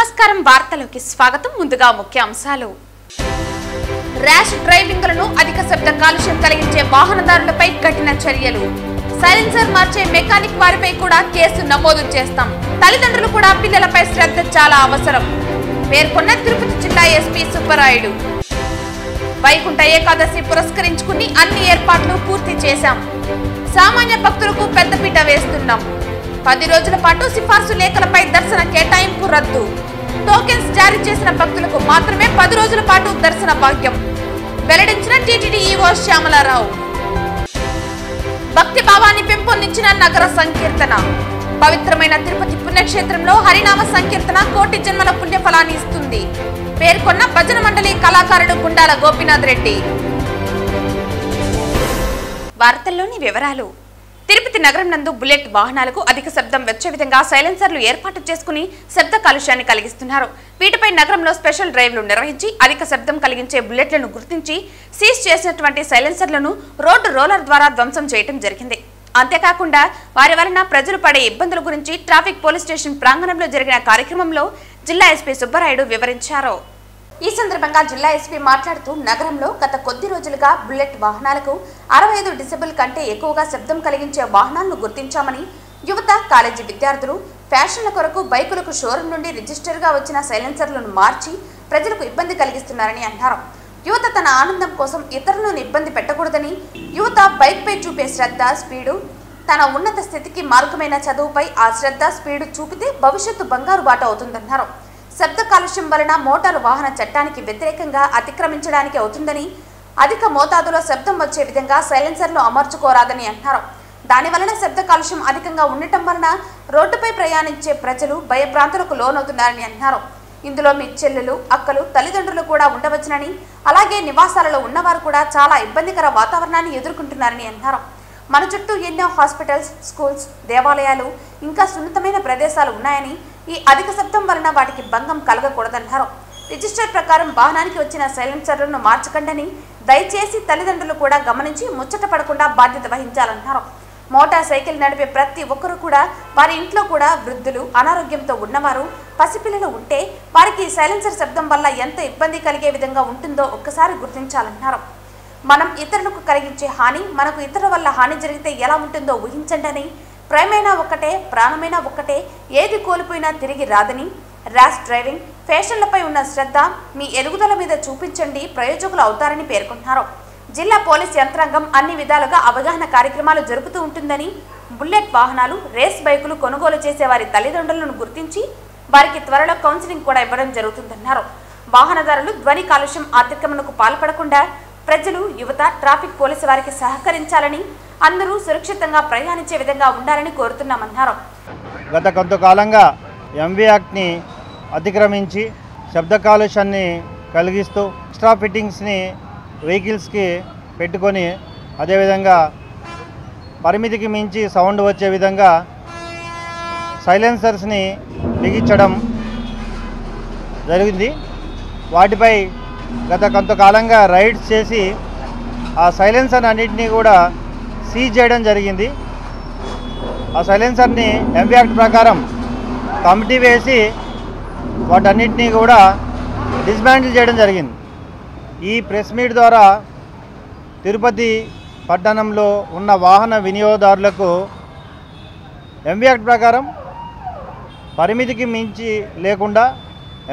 నమస్కారం వార్తలకు స్వాగతం ముందుగా ముఖ్య అంశాలు ర్యాష్ డ్రైవింగ్లను అధిక శబ్ద కాలుష్యం కలిగించే వాహనదారులపై కఠిన చర్యలు సైలెన్సర్ మార్చే మెకానిక్ వారిపై కూడా కేసు నమోదు చేస్తాం తల్లిదండ్రులు కూడా పిల్లలపై శ్రద్ధ చాలా అవసరం పేర్కొన్న తిరుపతి జిల్లా ఎస్పీ సుబ్బరాయుడు వైకుంఠ ఏకాదశి పురస్కరించుకుని అన్ని ఏర్పాట్లు పూర్తి చేశాం సామాన్య భక్తులకు పెద్దపీట వేస్తున్నాం 10 రోజుల పాటు సిఫార్సు లేఖలపై దర్శన కేటాయింపు రద్దు టోకెన్స్ జారీ చేసిన భక్తులకు మాత్రమే 10 రోజుల పాటు దర్శన భాగ్యం వెల్లడించిన టీటీడీ ఈవో శ్యామలారావు భక్తి భావాన్ని పెంపొందించిన నగర సంకీర్తన పవిత్రమైన తిరుపతి పుణ్యక్షేత్రంలో హరినామ సంకీర్తన కోటి జన్మల పుణ్యఫలాన్ని ఇస్తుంది పేర్కొన్న భజన మండలి కళాకారుడు గుండాల గోపీనాథ్ రెడ్డి వార్తల్లోని వివరాలు తిరుపతి నగరం నందు బుల్లెట్ వాహనాలకు అధిక శబ్దం వచ్చే విధంగా సైలెన్సర్లు ఏర్పాటు చేసుకుని శబ్ద కాలుష్యాన్ని కలిగిస్తున్నారు వీటిపై నగరంలో స్పెషల్ డ్రైవ్లు నిర్వహించి అధిక శబ్దం కలిగించే బుల్లెట్లను గుర్తించి సీజ్ చేసినటువంటి సైలెన్సర్లను రోడ్డు రోలర్ ద్వారా ధ్వంసం చేయడం జరిగింది అంతేకాకుండా వారి వలన ప్రజలు పడే ఇబ్బందుల గురించి ట్రాఫిక్ పోలీస్ స్టేషన్ ప్రాంగణంలో జరిగిన కార్యక్రమంలో జిల్లా ఎస్పీ సుబ్బరాయుడు వివరించారు ఈ సందర్భంగా జిల్లా ఎస్పీ మాట్లాడుతూ నగరంలో గత కొద్ది రోజులుగా బుల్లెట్ వాహనాలకు 65 డెసిబెల్ కంటే ఎక్కువగా శబ్దం కలిగించే వాహనాలను గుర్తించామని యువత కాలేజీ విద్యార్థులు ఫ్యాషన్ల కొరకు బైకులకు షోరూం నుండి రిజిస్టర్గా వచ్చిన సైలెన్సర్లను మార్చి ప్రజలకు ఇబ్బంది కలిగిస్తున్నారని అన్నారు యువత తన ఆనందం కోసం ఇతరులను ఇబ్బంది పెట్టకూడదని యువత బైక్పై చూపే శ్రద్ధ స్పీడు తన ఉన్నత స్థితికి మార్గమైన చదువుపై ఆ శ్రద్ధ స్పీడు చూపితే భవిష్యత్తు బంగారు బాట అవుతుందన్నారు శబ్ద కాలుష్యం వలన మోటారు వాహన చట్టానికి వ్యతిరేకంగా అతిక్రమించడానికి అవుతుందని అధిక మోతాదులో శబ్దం వచ్చే విధంగా సైలెన్సర్లు అమర్చుకోరాదని అన్నారు దాని వలన శబ్ద కాలుష్యం అధికంగా ఉండటం వలన రోడ్డుపై ప్రయాణించే ప్రజలు భయభ్రాంతులకు లోనవుతున్నారని అన్నారు ఇందులో మీ చెల్లెలు అక్కలు తల్లిదండ్రులు కూడా ఉండవచ్చునని అలాగే నివాసాలలో ఉన్నవారు కూడా చాలా ఇబ్బందికర వాతావరణాన్ని ఎదుర్కొంటున్నారని అన్నారు మన చుట్టూ ఎన్నో హాస్పిటల్స్ స్కూల్స్ దేవాలయాలు ఇంకా సున్నితమైన ప్రదేశాలు ఉన్నాయని ఈ అధిక శబ్దం వలన వాటికి భంగం కలగకూడదన్నారు రిజిస్టర్ ప్రకారం వాహనానికి వచ్చిన సైలెన్సర్లను మార్చకండని దయచేసి తల్లిదండ్రులు కూడా గమనించి ముచ్చట పడకుండా బాధ్యత వహించాలన్నారు మోటార్ సైకిల్ నడిపే ప్రతి ఒక్కరూ కూడా వారి ఇంట్లో కూడా వృద్ధులు అనారోగ్యంతో ఉన్నవారు పసిపిల్లలు ఉంటే వారికి సైలెన్సర్ శబ్దం వల్ల ఎంత ఇబ్బంది కలిగే విధంగా ఉంటుందో ఒక్కసారి గుర్తించాలన్నారు మనం ఇతరులకు కలిగించే హాని మనకు ఇతరుల వల్ల హాని జరిగితే ఎలా ఉంటుందో ఊహించండి ప్రేమైనా ఒక్కటే ప్రాణమైనా ఒక్కటే ఏది కోల్పోయినా తిరిగి రాదని ర్యాష్ డ్రైవింగ్ ఫ్యాషన్లపై ఉన్న శ్రద్ధ మీ ఎదుగుదల మీద చూపించండి ప్రయోజకులు అవుతారని పేర్కొన్నారు జిల్లా పోలీస్ యంత్రాంగం అన్ని విధాలుగా అవగాహన కార్యక్రమాలు జరుపుతూ ఉంటుందని బుల్లెట్ వాహనాలు రేస్ బైకులు కొనుగోలు చేసే వారి తల్లిదండ్రులను గుర్తించి వారికి త్వరలో కౌన్సిలింగ్ కూడా ఇవ్వడం జరుగుతుందన్నారు వాహనదారులు ధ్వని కాలుష్యం అతిక్రమణకు పాల్పడకుండా ప్రజలు యువత ట్రాఫిక్ పోలీసు వారికి సహకరించాలని అందరూ సురక్షితంగా ప్రయాణించే విధంగా ఉండాలని కోరుతున్నామన్నారు గత కొంతకాలంగా ఎంవీ యాక్ట్ని అతిక్రమించి శబ్ద కాలుష్యాన్ని కలిగిస్తూ ఎక్స్ట్రా ఫిట్టింగ్స్ని వెహికల్స్కి పెట్టుకొని అదేవిధంగా పరిమితికి మించి సౌండ్ వచ్చే విధంగా సైలెన్సర్స్ని బిగించడం జరిగింది వాటిపై గత కొంతకాలంగా రైడ్స్ చేసి ఆ సైలెన్సర్ అన్నింటినీ కూడా సీజ్ చేయడం జరిగింది ఆ సైలెన్సర్ని ఎంవీ యాక్ట్ ప్రకారం కమిటీ వేసి వాటన్నిటినీ కూడా డిస్మాంటిల్ చేయడం జరిగింది ఈ ప్రెస్ మీట్ ద్వారా తిరుపతి పట్టణంలో ఉన్న వాహన వినియోగదారులకు ఎంవీ యాక్ట్ ప్రకారం పరిమితికి మించి లేకుండా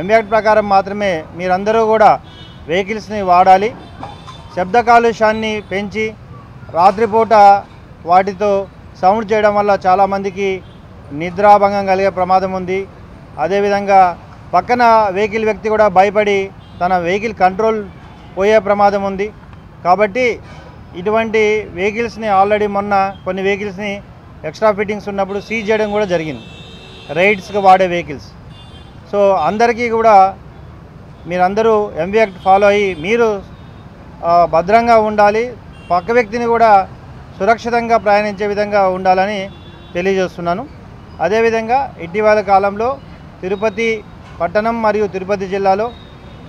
ఎంవీ యాక్ట్ ప్రకారం మాత్రమే మీరందరూ కూడా వెహికల్స్ని వాడాలి శబ్ద కాలుష్యాన్ని పెంచి రాత్రిపూట వాటితో సౌండ్ చేయడం వల్ల చాలామందికి నిద్రాభంగం కలిగే ప్రమాదం ఉంది అదేవిధంగా పక్కన వెహికల్ వ్యక్తి కూడా భయపడి తన వెహికల్ కంట్రోల్ పోయే ప్రమాదం ఉంది కాబట్టి ఇటువంటి వెహికల్స్ని ఆల్రెడీ మొన్న కొన్ని వెహికల్స్ని ఎక్స్ట్రా ఫిట్టింగ్స్ ఉన్నప్పుడు సీజ్ చేయడం కూడా జరిగింది రైడ్స్కి వాడే వెహికల్స్ సో అందరికీ కూడా మీరందరూ ఎంవీ యాక్ట్ ఫాలో అయ్యి మీరు భద్రంగా ఉండాలి పక్క వ్యక్తిని కూడా సురక్షితంగా ప్రయాణించే విధంగా ఉండాలని తెలియజేస్తున్నాను అదేవిధంగా ఇటీవల కాలంలో తిరుపతి పట్టణం మరియు తిరుపతి జిల్లాలో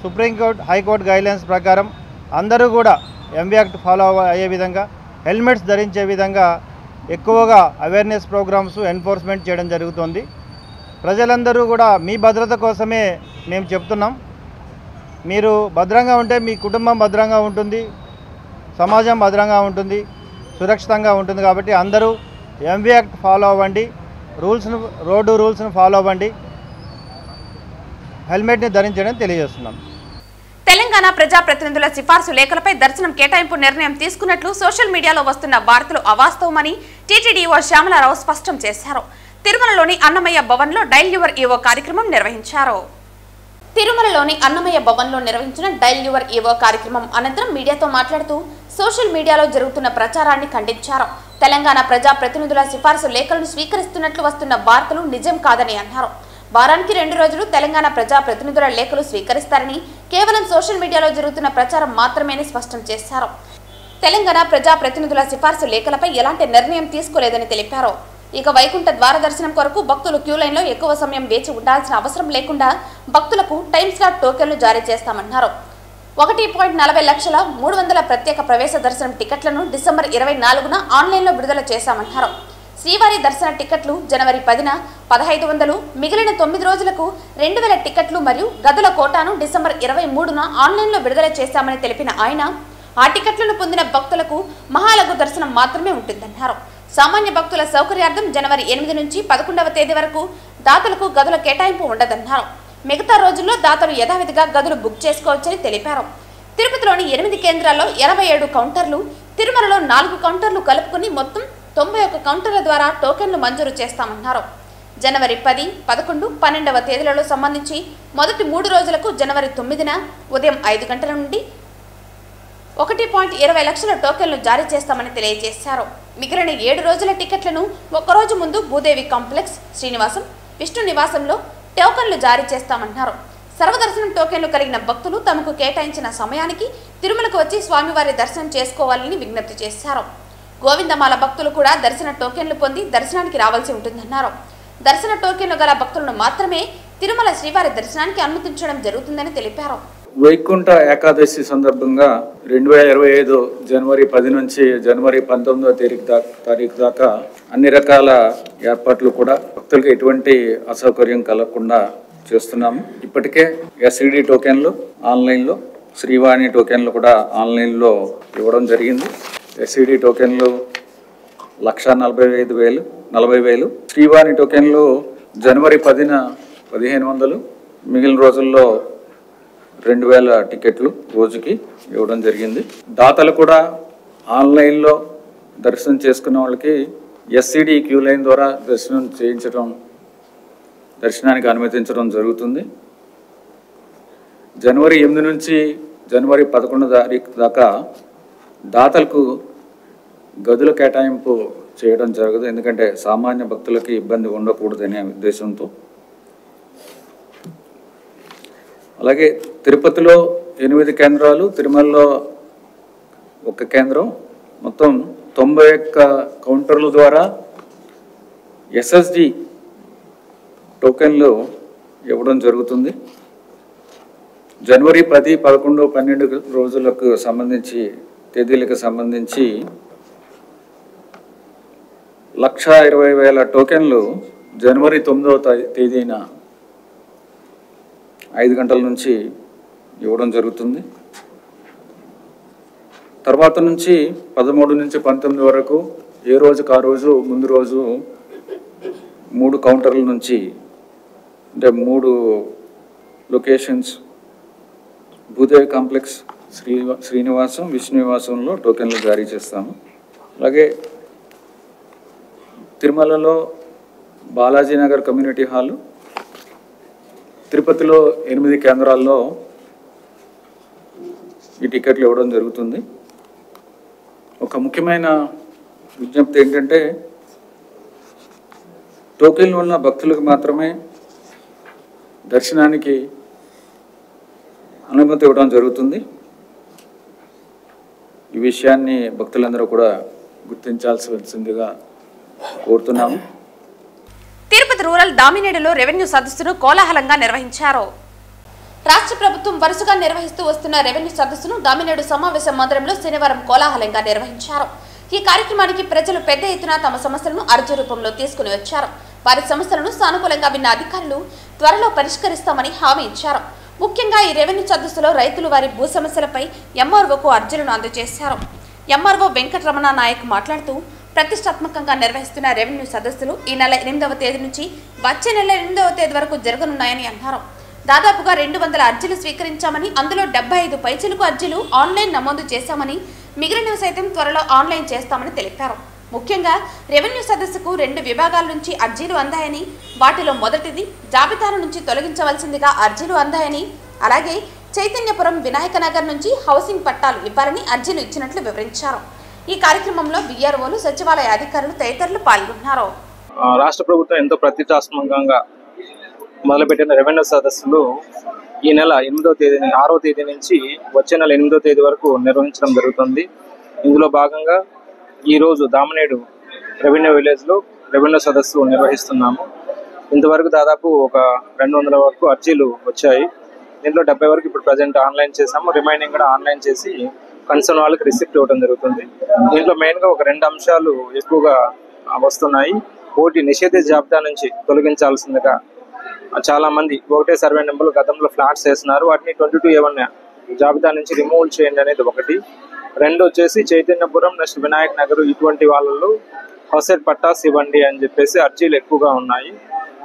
సుప్రీంకోర్టు హైకోర్టు గైడ్లైన్స్ ప్రకారం అందరూ కూడా ఎంవీ యాక్ట్ ఫాలో అయ్యే విధంగా హెల్మెట్స్ ధరించే విధంగా ఎక్కువగా అవేర్నెస్ ప్రోగ్రామ్స్ ఎన్ఫోర్స్మెంట్ చేయడం జరుగుతుంది ప్రజలందరూ కూడా మీ భద్రత కోసమే మేము చెప్తున్నాం. మీరు భద్రంగా ఉంటే మీ కుటుంబం భద్రంగా ఉంటుంది, సమాజం భద్రంగా ఉంటుంది, సురక్షితంగా ఉంటుంది. కాబట్టి అందరూ ఎంవీ యాక్ట్ ఫాలో అవ్వండి, రోడ్డు రూల్స్ను ఫాలో అవ్వండి, హెల్మెట్ని ధరించడం తెలియజేస్తున్నాం. తెలంగాణ ప్రజాప్రతినిధుల సిఫార్సు లేఖలపై దర్శనం కేటాయింపు నిర్ణయం తీసుకున్నట్లు సోషల్ మీడియాలో వస్తున్న వార్తలు అవాస్తవమని టీటీడీఓ శ్యామలారావు స్పష్టం చేశారు. తిరుమలలోని అన్నమయ్య భవన్లో డైల్ యువర్ ఈవో కార్యక్రమం నిర్వహించారు. తిరుమలలోని అన్నమయ్య భవన్లో నిర్వహించిన డైల్ యువర్ ఈవో కార్యక్రమం అనంతరం మీడియాతో మాట్లాడుతూ సోషల్ మీడియాలో జరుగుతున్న ప్రచారాన్ని ఖండించారు. తెలంగాణ ప్రజాప్రతినిధుల సిఫార్సు లేఖలను స్వీకరిస్తున్నట్లు వస్తున్న వార్తలు నిజం కాదని అన్నారు. వారానికి 2 రోజులు తెలంగాణ ప్రజాప్రతినిధుల లేఖలు స్వీకరిస్తారని, కేవలం సోషల్ మీడియాలో జరుగుతున్న ప్రచారం మాత్రమేని స్పష్టం చేశారు. తెలంగాణ ప్రజాప్రతినిధుల సిఫార్సు లేఖలపై ఎలాంటి నిర్ణయం తీసుకోలేదని తెలిపారు. ఇక వైకుంఠ ద్వార దర్శనం కొరకు భక్తులు క్యూ లైన్లో ఎక్కువ సమయం వేచి ఉండాల్సిన అవసరం లేకుండా భక్తులకు టైం స్లాట్ టోకెన్లు జారీ చేస్తామన్నారు. 1.40 లక్షల 300 ప్రత్యేక ప్రవేశ దర్శనం టికెట్లను డిసెంబర్ 24న ఆన్లైన్లో విడుదల చేశామన్నారు. శ్రీవారి దర్శన టికెట్లు జనవరి 10న 1500, మిగిలిన 9 రోజులకు 2000 టికెట్లు మరియు గదుల కోటాను డిసెంబర్ 23న ఆన్లైన్లో విడుదల చేశామని తెలిపిన ఆయన, ఆ టికెట్లను పొందిన భక్తులకు మహాలఘు దర్శనం మాత్రమే ఉంటుందన్నారు. సామాన్య భక్తుల సౌకర్యార్థం జనవరి 8 నుంచి 11వ తేదీ వరకు దాతలకు గదుల కేటాయింపు ఉండదన్నారు. మిగతా రోజుల్లో దాతలు యథావిధిగా గదులు బుక్ చేసుకోవచ్చని తెలిపారు. తిరుపతిలోని 8 కేంద్రాల్లో 87 కౌంటర్లు, తిరుమలలో 4 కౌంటర్లు కలుపుకుని మొత్తం 91 కౌంటర్ల ద్వారా టోకెన్లు మంజూరు చేస్తామన్నారు. జనవరి 10, 11, 12వ తేదీలలో సంబంధించి మొదటి 3 రోజులకు జనవరి 9న ఉదయం 5 గంటల నుండి 1.20 లక్షల టోకెన్లు జారీ చేస్తామని తెలియజేశారు. మిగిలిన 7 రోజుల టికెట్లను ఒక్కరోజు ముందు భూదేవి కాంప్లెక్స్, శ్రీనివాసం, విష్ణు నివాసంలో టోకెన్లు జారీ చేస్తామన్నారు. సర్వదర్శనం టోకెన్లు కలిగిన భక్తులు తమకు కేటాయించిన సమయానికి తిరుమలకు వచ్చి స్వామివారి దర్శనం చేసుకోవాలని విజ్ఞప్తి చేశారు. గోవిందమాల భక్తులు కూడా దర్శన టోకెన్లు పొంది దర్శనానికి రావాల్సి ఉంటుందన్నారు. దర్శన టోకెన్లు గల భక్తులను మాత్రమే తిరుమల శ్రీవారి దర్శనానికి అనుమతించడం జరుగుతుందని తెలిపారు. వైకుంఠ ఏకాదశి సందర్భంగా 2025 జనవరి 10 నుంచి జనవరి 19వ తారీఖు దాకా అన్ని రకాల ఏర్పాట్లు కూడా భక్తులకు ఎటువంటి అసౌకర్యం కలగకుండా చేస్తున్నాము. ఇప్పటికే ఎస్ఈడి టోకెన్లు ఆన్లైన్లో, శ్రీవాణి టోకెన్లు కూడా ఆన్లైన్లో ఇవ్వడం జరిగింది. ఎస్ఈడి టోకెన్లు 1,45,000, శ్రీవాణి టోకెన్లు జనవరి 10న 1,500, మిగిలిన రోజుల్లో 2,000 టికెట్లు రోజుకి ఇవ్వడం జరిగింది. దాతలు కూడా ఆన్లైన్లో దర్శనం చేసుకున్న వాళ్ళకి ఎస్ఈడి క్యూ లైన్ ద్వారా దర్శనానికి అనుమతించడం జరుగుతుంది. జనవరి 8 నుంచి జనవరి 11 తారీఖు దాకా దాతలకు గదుల కేటాయింపు చేయడం జరగదు, ఎందుకంటే సామాన్య భక్తులకి ఇబ్బంది ఉండకూడదనే ఉద్దేశంతో. అలాగే తిరుపతిలో 8 కేంద్రాలు, తిరుమలలో 1 కేంద్రం, మొత్తం 91 కౌంటర్ల ద్వారా ఎస్ఎస్డి టోకెన్లు ఇవ్వడం జరుగుతుంది. జనవరి 10, 11, 12 రోజులకు సంబంధించి తేదీలకు సంబంధించి 1,20,000 టోకెన్లు జనవరి 9వ తేదీన 5 గంటల నుంచి ఇవ్వడం జరుగుతుంది. తర్వాత నుంచి 13 నుంచి 19 వరకు ఏ రోజుకు ఆ రోజు ముందు రోజు 3 కౌంటర్ల నుంచి, అంటే 3 లొకేషన్స్, భూదేవి కాంప్లెక్స్, శ్రీనివాసం, విష్ణు నివాసంలో టోకెన్లు జారీ చేస్తాము. అలాగే తిరుమలలో బాలాజీనగర్ కమ్యూనిటీ హాలు, తిరుపతిలో 8 కేంద్రాల్లో ఈ టికెట్లు ఇవ్వడం జరుగుతుంది. ఒక ముఖ్యమైన విజ్ఞప్తి ఏంటంటే, టోకెన్లు ఉన్న భక్తులకు మాత్రమే దర్శనానికి అనుమతి ఇవ్వడం జరుగుతుంది. ఈ విషయాన్ని భక్తులందరూ కూడా గుర్తించాల్సిందిగా కోరుతున్నాము. తిరుపతి రూరల్ దామినేడులో రెవెన్యూ సదస్సును కోలాహలంగా నిర్వహించారు. రాష్ట్ర ప్రభుత్వం వరుసగా నిర్వహిస్తూ వస్తున్న రెవెన్యూ సదస్సును దామినేడు సమావేశ మందిరంలో శనివారం కోలాహలంగా నిర్వహించారు. ఈ కార్యక్రమానికి ప్రజలు పెద్ద ఎత్తున తమ సమస్యలను అర్జీ రూపంలో తీసుకుని వచ్చారు. వారి సమస్యలను సానుకూలంగా విన్న అధికారులు త్వరలో పరిష్కరిస్తామని హామీ ఇచ్చారు. ముఖ్యంగా ఈ రెవెన్యూ సదస్సులో రైతులు వారి భూ సమస్యలపై ఎంఆర్ఓకు అర్జీలను అందజేశారు. ఎంఆర్ఓ వెంకటరమణ నాయక్ మాట్లాడుతూ ప్రతిష్టాత్మకంగా నిర్వహిస్తున్న రెవెన్యూ సదస్సులు ఈ నెల 8వ తేదీ నుంచి వచ్చే నెల 8వ తేదీ వరకు జరగనున్నాయని అన్నారు. దాదాపుగా 200 అర్జీలు స్వీకరించామని, అందులో 75 పైచిలకు అర్జీలు ఆన్లైన్ నమోదు చేశామని, మిగిలినవి సైతం త్వరలో ఆన్లైన్ చేస్తామని తెలిపారు. ముఖ్యంగా రెవెన్యూ సదస్సుకు 2 విభాగాల నుంచి అర్జీలు అందాయని, వాటిలో మొదటిది జాబితాల నుంచి తొలగించవలసిందిగా అర్జీలు అందాయని, అలాగే చైతన్యపురం వినాయక నగర్ నుంచి హౌసింగ్ పట్టాలు ఇవ్వాలని అర్జీలు ఇచ్చినట్లు వివరించారు. ఈ కార్యక్రమంలో బిఆర్ఓలు, సచివాలయ అధికారులు తదితరులు పాల్గొన్నారు. రాష్ట్ర ప్రభుత్వం ఎంతో ప్రతిష్టాత్మకంగా మొదలుపెట్టిన రెవెన్యూ సదస్సులు ఈ నెల 6వ తేదీ నుంచి వచ్చే నెల 8వ తేదీ వరకు నిర్వహించడం జరుగుతుంది. ఇందులో భాగంగా ఈరోజు దామనేడు రెవెన్యూ విలేజ్లో రెవెన్యూ సదస్సు నిర్వహిస్తున్నాము. ఇంతవరకు దాదాపు ఒక 200 వరకు అర్జీలు వచ్చాయి. దీంట్లో 70 వరకు ఇప్పుడు ప్రజెంట్ ఆన్లైన్ చేసాము. రిమైనింగ్ కూడా ఆన్లైన్ చేసి కన్సర్న్ వాళ్ళకి రిసిప్ట్ ఇవ్వడం జరుగుతుంది. దీంట్లో మెయిన్గా ఒక 2 అంశాలు ఎక్కువగా వస్తున్నాయి. ఒకటి, నిషేధిత జాబితా నుంచి తొలగించాల్సిందిగా చాలా మంది ఒకటే సర్వే నెంబర్లు గతంలో ఫ్లాట్స్ వేస్తున్నారు, వాటిని 22A1 జాబితా నుంచి రిమూవ్ చేయండి అనేది ఒకటి. 2 వచ్చేసి చైతన్యపురం, నెక్స్ట్ వినాయక్ నగర్ ఇటువంటి వాళ్ళలో హౌసెట్ పట్టాస్ ఇవ్వండి అని చెప్పేసి అర్జీలు ఎక్కువగా ఉన్నాయి.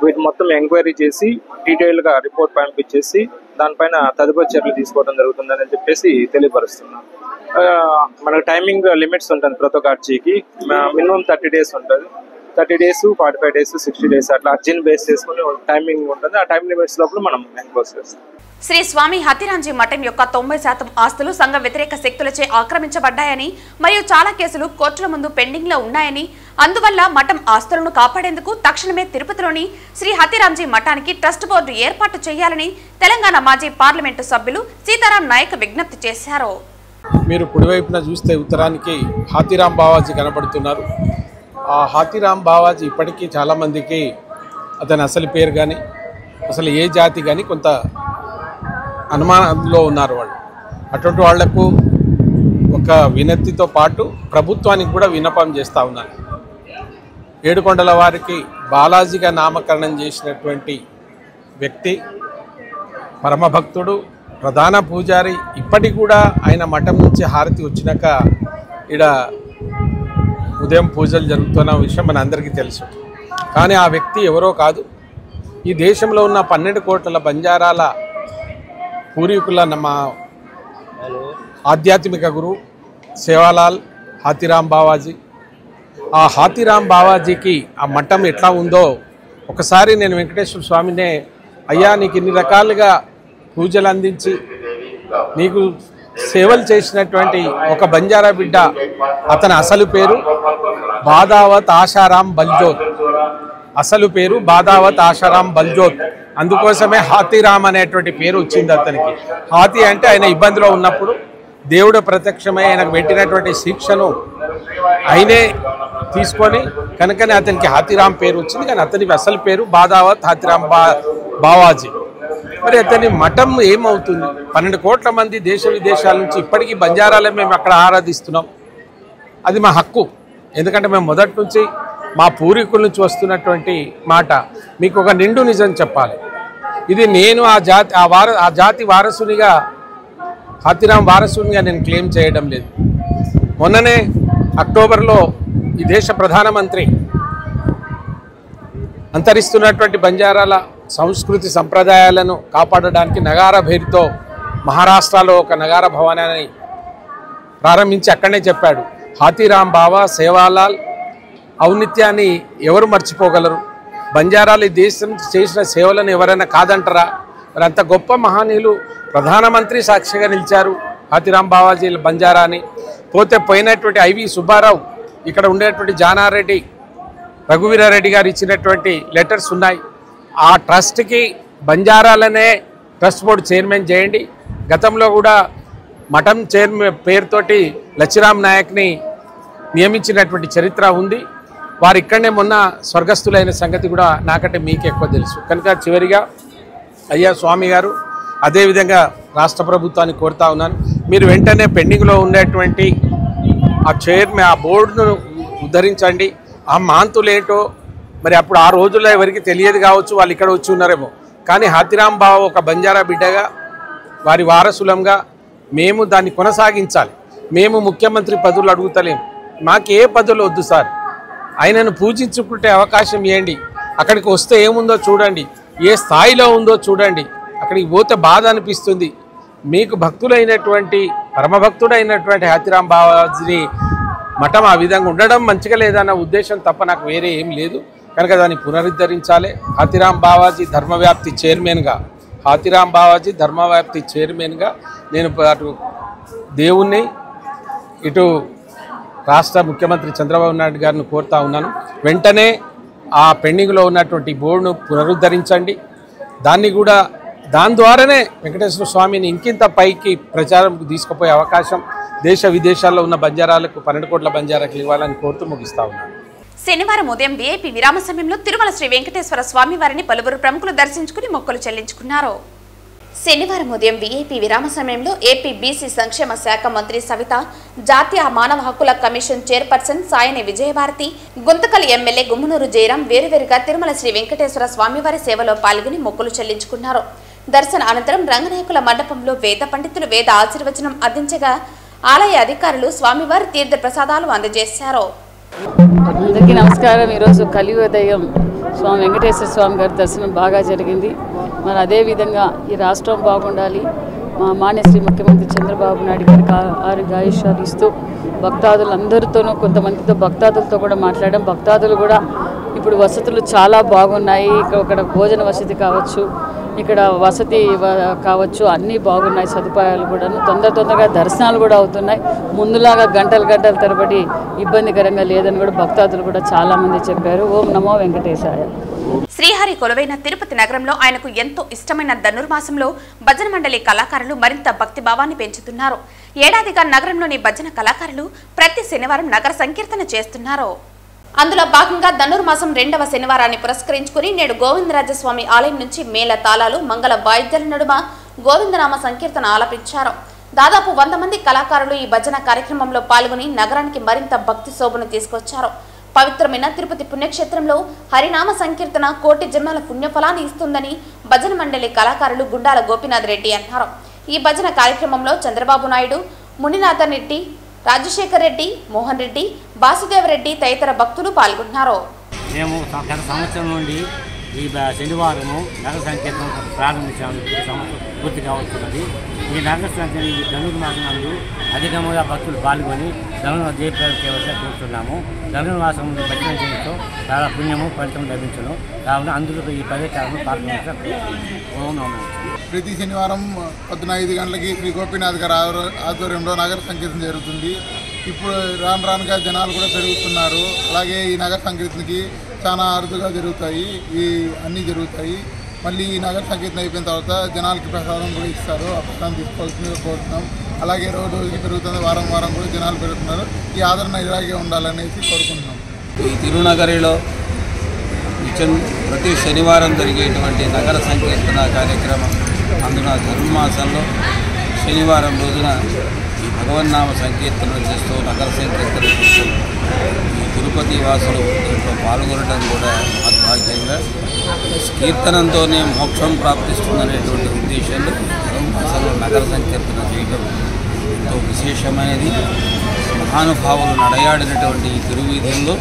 వీటి మొత్తం ఎంక్వైరీ చేసి డీటెయిల్గా రిపోర్ట్ పంపించేసి దానిపైన తదుపరి చర్యలు తీసుకోవడం జరుగుతుందని చెప్పేసి తెలియపరుస్తున్నాం. మనకు టైమింగ్ లిమిట్స్ ఉంటుంది. ప్రతి ఒక్క అర్జీకి మినిమం 30 days ఉంటుంది. 30 days, 45 days, 60 days అట్లా అర్జీని బేస్ చేసుకుని టైమింగ్ ఉంటుంది. ఆ టైం లిమిట్స్ లోపల మనం ఎంక్లోజ్ చేస్తాం. శ్రీ స్వామి హతిరాంజీ మఠం యొక్క 90% ఆస్తులు సంఘ వ్యతిరేక శక్తులచే ఆక్రమించబడ్డాయని, మరియు చాలా కేసులు కోర్టుల ముందు పెండింగ్ లో ఉన్నాయని, అందువల్ల మఠం ఆస్తులను కాపాడేందుకు తక్షణమే తిరుపతిలోని శ్రీ హతిరాంజీ మఠానికి ట్రస్ట్ బోర్డు ఏర్పాటు చేయాలని తెలంగాణ మాజీ పార్లమెంటు సభ్యులు సీతారాం నాయక్ విజ్ఞప్తి చేశారు. మీరు కుడివైపున చూస్తే ఉత్తరానికి హాతీరాం బావాజీ కనబడుతున్నారు. ఆ హాతీరాం బావాజీ ఇప్పటికీ చాలామందికి అతని అసలు పేరు కానీ అసలు ఏ జాతి కానీ కొంత అనుమానంలో ఉన్నారు. వాళ్ళు అటువంటి వాళ్లకు ఒక వినతితో పాటు ప్రభుత్వానికి కూడా విన్నపం చేస్తూ ఉన్నారు. ఏడుకొండల వారికి బాలాజీగా నామకరణం చేసినటువంటి వ్యక్తి, పరమభక్తుడు, ప్రధాన పూజారి. ఇప్పటికి కూడా ఆయన మఠం నుంచి హారతి వచ్చినాక ఇక్కడ ఉదయం పూజలు జరుగుతున్న విషయం మన అందరికీ తెలుసు. కానీ ఆ వ్యక్తి ఎవరో కాదు, ఈ దేశంలో ఉన్న 12 కోట్ల బంజారాల పూర్వీకుల మా ఆధ్యాత్మిక గురువు సేవాలాల్ హాతీరాం బావాజీ. ఆ హాతీరాం బావాజీకి ఆ మఠం ఎట్లా ఉందో ఒకసారి నేను వెంకటేశ్వర స్వామినే, అయ్యా నీకు ఇన్ని రకాలుగా పూజలు అందించి నీకు సేవలు చేసినటువంటి ఒక బంజారా బిడ్డ, అతని అసలు పేరు బాదావత్ ఆశారాం బల్జోత్. అసలు పేరు బాదావత్ ఆశారాం బల్జోత్. అందుకోసమే హాతీరామ్ అనేటువంటి పేరు వచ్చింది అతనికి. హాతీ అంటే ఆయన ఇబ్బందిలో ఉన్నప్పుడు దేవుడు ప్రత్యక్షమై ఆయనకు పెట్టినటువంటి శిక్షను ఆయనే తీసుకొని కనుకనే అతనికి హాతీరామ్ పేరు వచ్చింది. కానీ అతని అసలు పేరు బాదావత్ హాతీరాం బావాజీ. మరి అతని మఠం ఏమవుతుంది? 12 కోట్ల మంది దేశ విదేశాల నుంచి ఇప్పటికీ బంజారాలే మేము అక్కడ ఆరాధిస్తున్నాం. అది మా హక్కు. ఎందుకంటే మేము మొదటి నుంచి మా పూర్వీకుల నుంచి వస్తున్నటువంటి మాట. మీకు ఒక నిండు నిజం చెప్పాలి. ఇది నేను ఆ జాతి వారసునిగా, హాతీరాం వారసునిగా నేను క్లెయిమ్ చేయడం లేదు. మొన్ననే అక్టోబర్లో ఈ దేశ ప్రధానమంత్రి అంతరిస్తున్నటువంటి బంజారాల సంస్కృతి సంప్రదాయాలను కాపాడడానికి నగారా పేరుతో మహారాష్ట్రలో ఒక నగారా భవనాన్ని ప్రారంభించి అక్కడనే చెప్పాడు, హాతీరాం బావా సేవాలాల్ ఔన్నత్యాన్ని ఎవరు మర్చిపోగలరు? బంజారాలు ఈ దేశం చేసిన సేవలను ఎవరైనా కాదంటారా? మరి అంత గొప్ప మహనీయులు ప్రధానమంత్రి సాక్షిగా నిలిచారు హాతీరాం బావాజీ బంజారాని. పోయినటువంటి ఐవి సుబ్బారావు, ఇక్కడ ఉండేటువంటి జానారెడ్డి, రఘువీరారెడ్డి గారు ఇచ్చినటువంటి లెటర్స్ ఉన్నాయి. ఆ ట్రస్ట్కి బంజారాలనే ట్రస్ట్ బోర్డు చైర్మన్ చేయండి. గతంలో కూడా మఠం చైర్మన్ పేరుతోటి లచ్చిరామ్ నాయక్ని నియమించినటువంటి చరిత్ర ఉంది. వారు ఇక్కడనే మొన్న స్వర్గస్థులైన సంగతి కూడా నాకంటే మీకు ఎక్కువ తెలుసు. కనుక చివరిగా అయ్యా స్వామి గారు, అదేవిధంగా రాష్ట్ర ప్రభుత్వాన్ని కోరుతా ఉన్నాను, మీరు వెంటనే పెండింగ్లో ఉండేటువంటి ఆ చైర్మన్, ఆ బోర్డును ఉద్ధరించండి. ఆ మాంతులేంటో మరి అప్పుడు ఆ రోజుల్లో ఎవరికి తెలియదు కావచ్చు, వాళ్ళు ఇక్కడ వచ్చి ఉన్నారేమో. కానీ హాతీరాం బావ ఒక బంజారా బిడ్డగా, వారి వారసులంగా మేము దాన్ని కొనసాగించాలి. మేము ముఖ్యమంత్రి పదవులు అడుగుతలేము, మాకే పదవులు వద్దు సార్. ఆయనను పూజించుకుంటే అవకాశం ఇవ్వండి. అక్కడికి వస్తే ఏముందో చూడండి, ఏ స్థాయిలో ఉందో చూడండి. అక్కడికి పోతే బాధ అనిపిస్తుంది. మీకు భక్తులైనటువంటి పరమభక్తుడైనటువంటి హాతీరాం బావాజీ మఠం ఆ విధంగా ఉండడం మంచిగా లేదన్న ఉద్దేశం తప్ప నాకు వేరే ఏం లేదు. కనుక దాన్ని పునరుద్ధరించాలి. హాతీరాం బావాజీ ధర్మవ్యాప్తి చైర్మన్గా నేను అటు దేవుణ్ణి ఇటు రాష్ట్ర ముఖ్యమంత్రి చంద్రబాబు నాయుడు గారిని కోరుతా ఉన్నాను. వెంటనే ఆ పెండింగ్లో ఉన్నటువంటి బోర్డును పునరుద్ధరించండి. దాని ద్వారానే వెంకటేశ్వర స్వామిని ఇంకింత పైకి ప్రచారంకు తీసుకుపోయే అవకాశం దేశ విదేశాల్లో ఉన్న బంజారాలకు 12 కోట్ల బంజారాలకు ఇవ్వాలని కోరుతూ ముగిస్తా ఉన్నాను. శనివారం ఉదయం వీఐపీ విరామ సమయంలో తిరుమల శ్రీ వెంకటేశ్వర స్వామి వారిని పలువురు ప్రముఖులు దర్శించుకుని మొక్కులు చెల్లించుకున్నారు. శనివారం ఉదయం వీఐపీ విరామ సమయంలో ఏపీ బీసీ సంక్షేమ శాఖ మంత్రి సవిత, జాతీయ మానవ హక్కుల commission chairperson Sayani Vijayabharathi, Guntakal MLA Gummanur Jayaram వేరువేరుగా తిరుమల శ్రీ వెంకటేశ్వర స్వామివారి సేవలో పాల్గొని మొక్కులు చెల్లించుకున్నారు. దర్శన అనంతరం రంగనాయకుల మండపంలో వేద పండితులు వేద ఆశీర్వచనం అందించగా ఆలయ అధికారులు స్వామివారి తీర్థ ప్రసాదాలు అందజేశారు. అందరికీ నమస్కారం. ఈరోజు కలియుగదయం స్వామి వెంకటేశ్వర స్వామి గారి దర్శనం బాగా జరిగింది. మరి అదేవిధంగా ఈ రాష్ట్రం బాగుండాలి, మా మాన్యశ్రీ ముఖ్యమంత్రి చంద్రబాబు నాయుడు గారికి ఆయుష్యాలు ఇస్తూ భక్తాదులందరితోనూ కొంతమందితో భక్తాదులతో కూడా మాట్లాడాం. భక్తాదులు కూడా ఇప్పుడు వసతులు చాలా బాగున్నాయి. ఇక్కడ భోజన వసతి కావచ్చు, ఇక్కడ వసతి కావచ్చు, అన్నీ బాగున్నాయి. సదుపాయాలు కూడా తొందరగా దర్శనాలు కూడా అవుతున్నాయి. ముందులాగా గంటల తరబడి ఇబ్బందికరంగా లేదని కూడా భక్తాదులు కూడా చాలామంది చెప్పారు. ఓం నమో వెంకటేశాయ. శ్రీహరి కొలువైన తిరుపతి నగరంలో ఆయనకు ఎంతో ఇష్టమైన ధనుర్మాసంలో భజన మండలి కళాకారులు మరింత భక్తిభావాన్ని పెంచుతున్నారు. ఏడాదిగా నగరంలోని భజన కళాకారులు ప్రతి శనివారం నగర సంకీర్తన చేస్తున్నారు. అందులో భాగంగా ధనుర్మాసం 2వ శనివారాన్ని పురస్కరించుకుని నేడు గోవిందరాజస్వామి ఆలయం నుంచి మేళ తాళాలు, మంగళ వాయిద్యాల నడుమ గోవిందనామ సంకీర్తన ఆలపించారు. దాదాపు 100 మంది కళాకారులు ఈ భజన కార్యక్రమంలో పాల్గొని నగరానికి మరింత భక్తి శోభను తీసుకొచ్చారు. పవిత్రమైన తిరుపతి పుణ్యక్షేత్రంలో హరినామ సంకీర్తన కోటి జన్మల పుణ్యఫలాన్ని ఇస్తుందని భజన మండలి కళాకారులు గుండాల గోపీనాథ్ రెడ్డి అన్నారు. ఈ భజన కార్యక్రమంలో చంద్రబాబు నాయుడు, మునినాథన్ రెడ్డి, రాజశేఖర్ రెడ్డి, మోహన్ రెడ్డి, వాసుదేవ్ రెడ్డి తదితర భక్తులు పాల్గొన్నారు. మేము గత సంవత్సరం నుండి ఈ శనివారము నగర సంకీర్తన ప్రారంభించాము. పూర్తి కావస్తున్నది. ఈ నగర సంకీర్తన ఈ ధనుర్మాసం నందు అధికంగా భక్తులు పాల్గొని ధనుర్మాసం జయప్రదం చేయవలసి కోరుతున్నాము. ధనుర్మాసం భజన చేయడంతో చాలా పుణ్యము ఫలితం లభించను. కావున అందులో ఈ పర్యటనను పాల్గొనవచ్చు. ప్రతి శనివారం 15 గంటలకి శ్రీ గోపీనాథ్ గారి ఆధ్వర్యంలో నగర సంకీర్తన జరుగుతుంది. ఇప్పుడు రానుగా జనాలు కూడా పెరుగుతున్నారు. అలాగే ఈ నగర సంకీర్తనకి చాలా అరుదుగా అన్నీ జరుగుతాయి. మళ్ళీ ఈ నగర సంకీర్తన అయిపోయిన తర్వాత జనాలకి ప్రసాదం కూడా ఇస్తారు. ఆ ప్రసాదం తీసుకోవాల్సిందిగా కోరుతున్నాం. అలాగే రోజుకి పెరుగుతుంది, వారం కూడా జనాలు పెరుగుతున్నారు. ఈ ఆదరణ ఇలాగే ఉండాలనేసి కోరుకుంటున్నాం. ఈ తిరునగరిలో ప్రతి శనివారం జరిగేటువంటి నగర సంకీర్తన కార్యక్రమం, అందున ధనుర్మాసంలో శనివారం రోజున ఈ భగవన్నామ సంకీర్తనలు చేస్తూ నగర సంకీర్తన చేస్తూ ఈ తిరుపతి వాసులు దీంట్లో పాల్గొనడం కూడా మహద్భాగ్యంగా, కీర్తనంతోనే మోక్షం ప్రాప్తిస్తుందనేటువంటి ఉద్దేశంలో ధనుర్మాసంలో నగర సంకీర్తన చేయడం ఎంతో విశేషమైనది. మహానుభావులు నడయాడినటువంటి ఈ తిరువీధుల్లో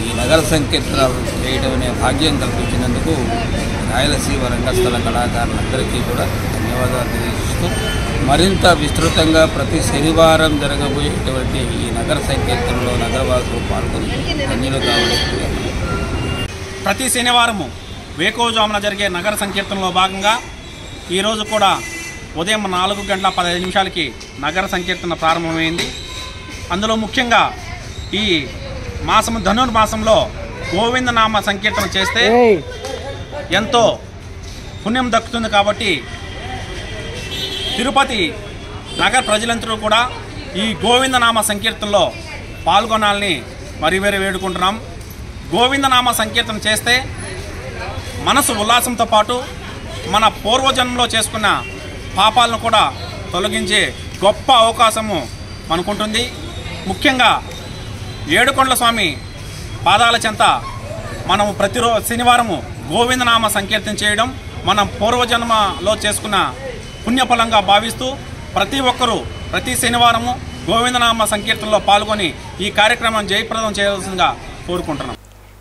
ఈ నగర సంకీర్తన చేయడం అనే భాగ్యం కల్పించినందుకు రాయలసీమ రంగస్థల కళాకారులందరికీ కూడా ధన్యవాదాలు తెలియజేస్తూ మరింత విస్తృతంగా ప్రతి శనివారం జరగబోయేటువంటి ఈ నగర సంకీర్తనలో నగరవాసులు పాల్గొని ధన్యులు కావడానికి ప్రతి శనివారము వేకోజామున జరిగే నగర సంకీర్తనలో భాగంగా ఈరోజు కూడా ఉదయం 4:15 నగర సంకీర్తన ప్రారంభమైంది. అందులో ముఖ్యంగా ఈ ధనుర్మాసంలో గోవిందనామ సంకీర్తన చేస్తే ఎంతో పుణ్యం దక్కుతుంది. కాబట్టి తిరుపతి నగర ప్రజలందరూ కూడా ఈ గోవిందనామ సంకీర్తనలో పాల్గొనాలని మరి వేడుకుంటున్నాం. గోవిందనామ సంకీర్తన చేస్తే మనసు ఉల్లాసంతో పాటు మన పూర్వజన్మలో చేసుకున్న పాపాలను కూడా తొలగించే గొప్ప అవకాశము మనకుంటుంది. ముఖ్యంగా ఏడుకొండల స్వామి పాదాల చెంత మనం ప్రతిరోజు శనివారము గోవిందనామ సంకీర్తన చేయడం మనం పూర్వజన్మలో చేసుకున్న పుణ్యఫలంగా భావిస్తూ ప్రతి ఒక్కరూ ప్రతి శనివారము గోవిందనామ సంకీర్తనలో పాల్గొని ఈ కార్యక్రమం జయప్రదం చేయవలసిందిగా కోరుకుంటున్నాం.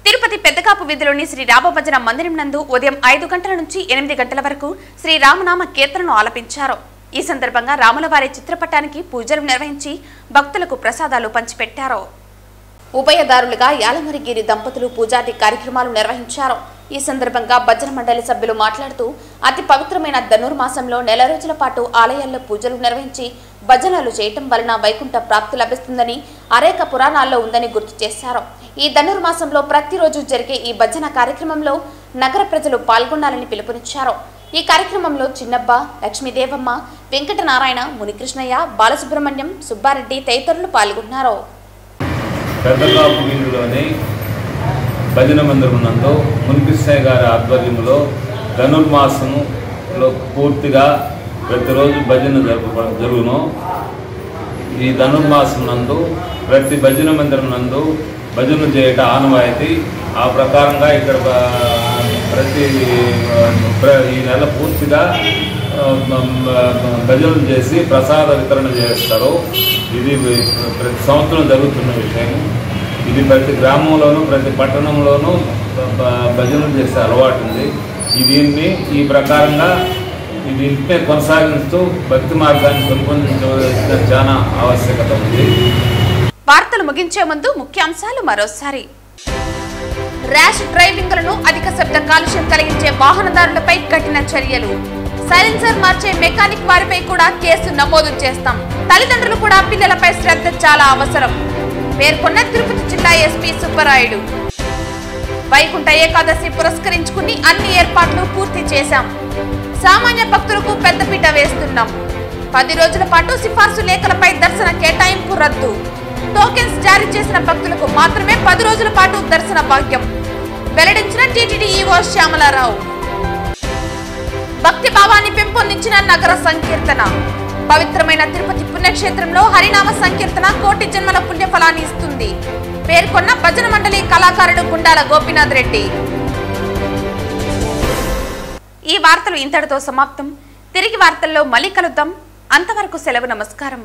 తిరుపతి పెద్దకాపు వీధిలోని శ్రీ రామభజన మందిరం నందు ఉదయం 5 గంటల నుంచి 8 గంటల వరకు శ్రీ రామనామ కీర్తనను ఆలపించారు. ఈ సందర్భంగా రాములవారి చిత్రపటానికి పూజలు నిర్వహించి భక్తులకు ప్రసాదాలు పంచిపెట్టారు. ఉభయదారులుగా యాలమరిగిరి దంపతులు పూజాది కార్యక్రమాలు నిర్వహించారు. ఈ సందర్భంగా భజన మండలి సభ్యులు మాట్లాడుతూ అతి పవిత్రమైన ధనుర్మాసంలో నెల రోజుల పాటు ఆలయాల్లో పూజలు నిర్వహించి భజనలు చేయటం వలన వైకుంఠ ప్రాప్తి లభిస్తుందని అనేక పురాణాల్లో ఉందని గుర్తు చేశారు. ఈ ధనుర్మాసంలో ప్రతిరోజు జరిగే ఈ భజన కార్యక్రమంలో నగర ప్రజలు పాల్గొనాలని పిలుపునిచ్చారు. ఈ కార్యక్రమంలో చిన్నబ్బ, లక్ష్మీదేవమ్మ, వెంకటనారాయణ, మునికృష్ణయ్య, బాలసుబ్రహ్మణ్యం, సుబ్బారెడ్డి తదితరులు పాల్గొన్నారు. పెద్దకాపు వీధిలోని భజన మందిరం నందు మునికృష్ణయ్య గారి ఆధ్వర్యంలో ధనుర్మాసంలో పూర్తిగా ప్రతిరోజు భజన జరుగును. ఈ ధనుర్మాసం నందు ప్రతి భజన మందిరం నందు భజన చేయట ఆనవాయితీ. ఆ ప్రకారంగా ఇక్కడ ఈ నెల పూర్తిగా భజనలు చేసి ప్రసాద వితరణ చేస్తారు. ఇది ప్రతి సంవత్సరం జరుగుతున్న విషయం. ఇది ప్రతి గ్రామంలోనూ ప్రతి పట్టణంలోనూ భజనలు చేసే అలవాటు ఉంది. దీన్ని ఈ ప్రకారంగా దీంట్లో కొనసాగిస్తూ భక్తి మార్గాన్ని పెంపొందించవలసిన చాలా ఆవశ్యకత ఉంది. వార్తలు ముగించే ముందు ముఖ్యాంశాలు మరోసారి. ర్యాష్ డ్రైవింగ్లను అధిక శబ్ద కాలుష్యం కలిగించే వాహనదారులపై కఠిన చర్యలు. సైలెన్సర్ మార్చే మెకానిక్ వారిపై కూడా కేసు నమోదు చేస్తాం. తల్లిదండ్రులు కూడా పిల్లలపై శ్రద్ధ చాలా అవసరం పేర్కొన్న తిరుపతి జిల్లా ఎస్పీ సుబ్బరాయుడు. వైకుంఠ ఏకాదశి పురస్కరించుకుని అన్ని ఏర్పాట్లు పూర్తి చేశాం. సామాన్య భక్తులకు పెద్దపీట వేస్తున్నాం. 10 రోజుల పాటు సిఫార్సు లేఖలపై దర్శన కేటాయింపు రద్దు. టోకెన్స్ జారీ చేసిన భక్తులకు మాత్రమే 10 రోజుల పాటు దర్శన భాగ్యం వెల్లడించిన టీటీడీ ఈవో శ్యామలారావు. భక్తి భావాన్ని పెంపొందించిన నగర సంకీర్తన. పవిత్రమైన తిరుపతి పుణ్యక్షేత్రంలో హరినామ సంకీర్తన కోటి జన్మల పుణ్యఫలాన్ని ఇస్తుంది పేర్కొన్న భజన మండలి కళాకారుడు గుండాల గోపీనాథ్ రెడ్డి. ఈ వార్తలు ఇంతటితో సమాప్తం. తిరిగి వార్తల్లో మళ్ళీ కలుద్దాం. అంతవరకు సెలవు. నమస్కారం.